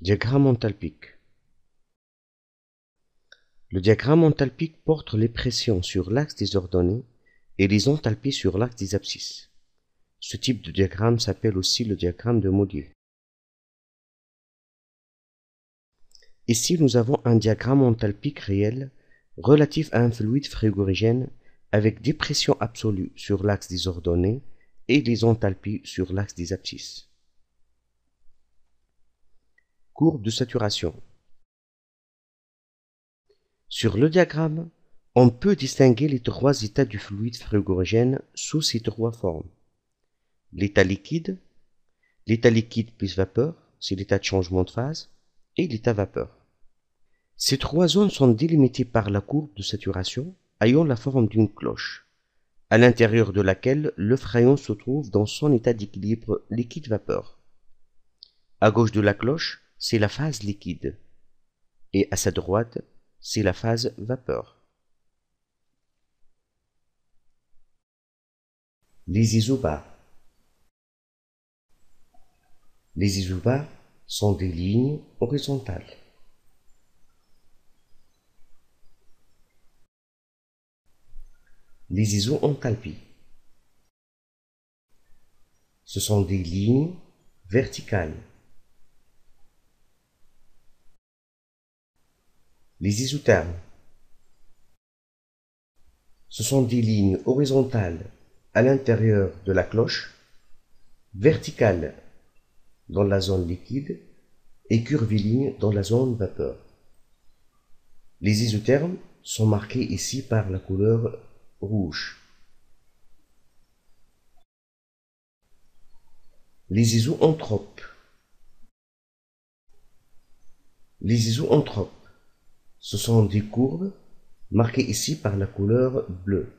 Diagramme enthalpique. Le diagramme enthalpique porte les pressions sur l'axe des ordonnées et les enthalpies sur l'axe des abscisses. Ce type de diagramme s'appelle aussi le diagramme de Modier. Ici, nous avons un diagramme enthalpique réel relatif à un fluide frigorigène avec des pressions absolues sur l'axe des ordonnées et les enthalpies sur l'axe des abscisses. Courbe de saturation. Sur le diagramme, on peut distinguer les trois états du fluide frigorigène sous ces trois formes. L'état liquide plus vapeur, c'est l'état de changement de phase, et l'état vapeur. Ces trois zones sont délimitées par la courbe de saturation ayant la forme d'une cloche, à l'intérieur de laquelle le crayon se trouve dans son état d'équilibre liquide-vapeur. À gauche de la cloche, c'est la phase liquide, et à sa droite, c'est la phase vapeur. Les isobars. Les isobars sont des lignes horizontales. Les iso-enthalpies. Ce sont des lignes verticales. Les isothermes. Ce sont des lignes horizontales à l'intérieur de la cloche, verticales dans la zone liquide et curvilignes dans la zone vapeur. Les isothermes sont marqués ici par la couleur rouge. Les isoentropes. Les isoentropes, ce sont des courbes marquées ici par la couleur bleue.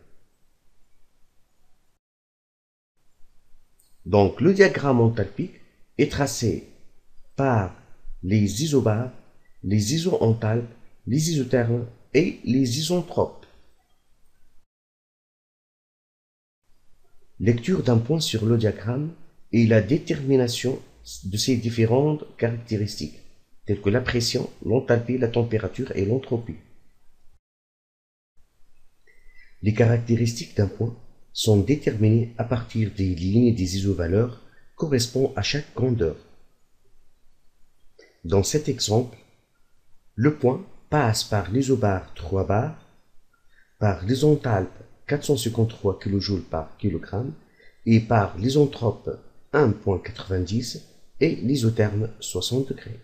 Donc le diagramme enthalpique est tracé par les isobars, les isoenthalpes, les isothermes et les isentropes. Lecture d'un point sur le diagramme et la détermination de ces différentes caractéristiques, telles que la pression, l'enthalpie, la température et l'entropie. Les caractéristiques d'un point sont déterminées à partir des lignes et des isovaleurs correspondant à chaque grandeur. Dans cet exemple, le point passe par l'isobar 3 bar, par l'isenthalpe 453 kJ par kg et par l'isentrope 1,90 et l'isotherme 60 degrés.